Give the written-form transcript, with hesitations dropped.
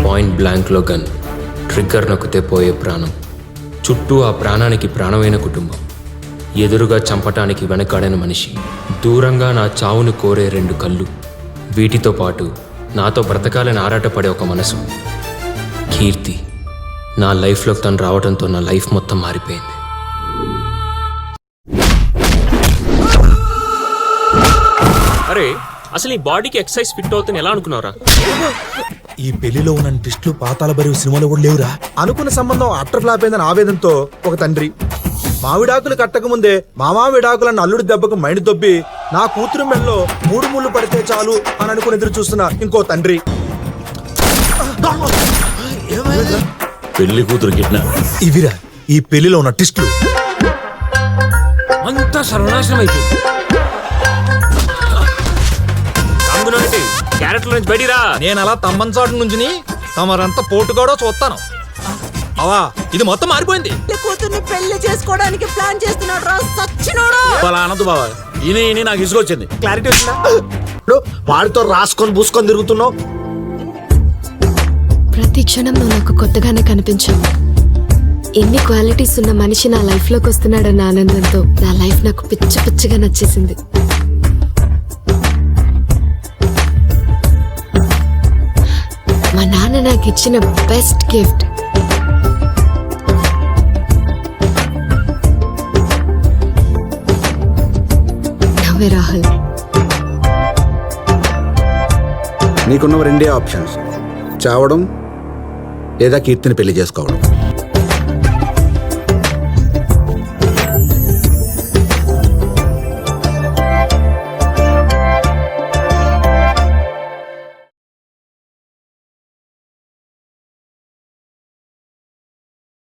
Point బ్లాంక్లో gun, trigger నొక్కితే పోయే ప్రాణం, చుట్టూ ఆ ప్రాణానికి ప్రాణమైన కుటుంబం, ఎదురుగా చంపటానికి వెనకాడని మనిషి, దూరంగా నా చావును కోరే 2 కళ్ళు, వీటితో పాటు నాతో బ్రతకాలని ఆరాటపడే ఒక మనసు. కీర్తి నా లైఫ్లోకి తను రావడంతో నా లైఫ్ మొత్తం మారిపోయింది. అరే అసలు ఈ బాడీకి ఎక్సర్సైజ్ ఫిట్ అవుతుంది ఎలా అనుకున్నారా? ఈ పెళ్లిలో ఉన్న ట్విస్టులు పాతాల బరి సినిమాలో కూడా లేవురా. అనుకున్న సంబంధం అట్టర్ ఫ్లాప్ అయిందని ఆవేదంతో ఒక తండ్రి, మావిడాకులు కట్టక ముందే మామా విడాకులన్న అల్లుడి దెబ్బకు మైండ్ దొబ్బి నా కూతురు మెల్లో 3 ముళ్ళు పడితే చాలు అని అనుకుని ఎదురు చూస్తున్న ఇంకో తండ్రి. పెళ్లి కూతురు కిడ్నాప్. ఇవిరా ఈ పెళ్లిలో ఉన్న ట్విస్టులు. అంతా సర్వనాశనం అయిపోయింది. క్యారెక్టర్ నుంచి బయటిరా. నేను అలా తమ్మన్సాటు నుంచి తమరంతా పోటుగాడో చూస్తాను. అవా ఇది మొత్తం మారిపోయింది. కూతుర్ని పెళ్లి చేసుకోవడానికి ప్లాన్ చేస్తున్నాడు రా సచ్చినోడు. అలా అనదు బావా, ఈయన నాకు ఇసుకొచ్చింది. క్లారిటీ వచ్చిందా? వాడితో రాసుకొని పూసుకొని తిరుగుతున్నావు. ప్రతి క్షణం నువ్వు నాకు కొత్తగానే కనిపించావు. ఎన్ని క్వాలిటీస్ ఉన్న మనిషి నా లైఫ్లోకి వస్తున్నాడన్న ఆనందంతో నా లైఫ్ నాకు పిచ్చి పిచ్చిగా నచ్చేసింది. మా నాన్న నాకు ఇచ్చిన బెస్ట్ గిఫ్ట్ నవ్వే రాహుల్. నీకున్న 2 ఆప్షన్స్, చావడం లేదా కీర్తిని పెళ్లి చేసుకోవడం.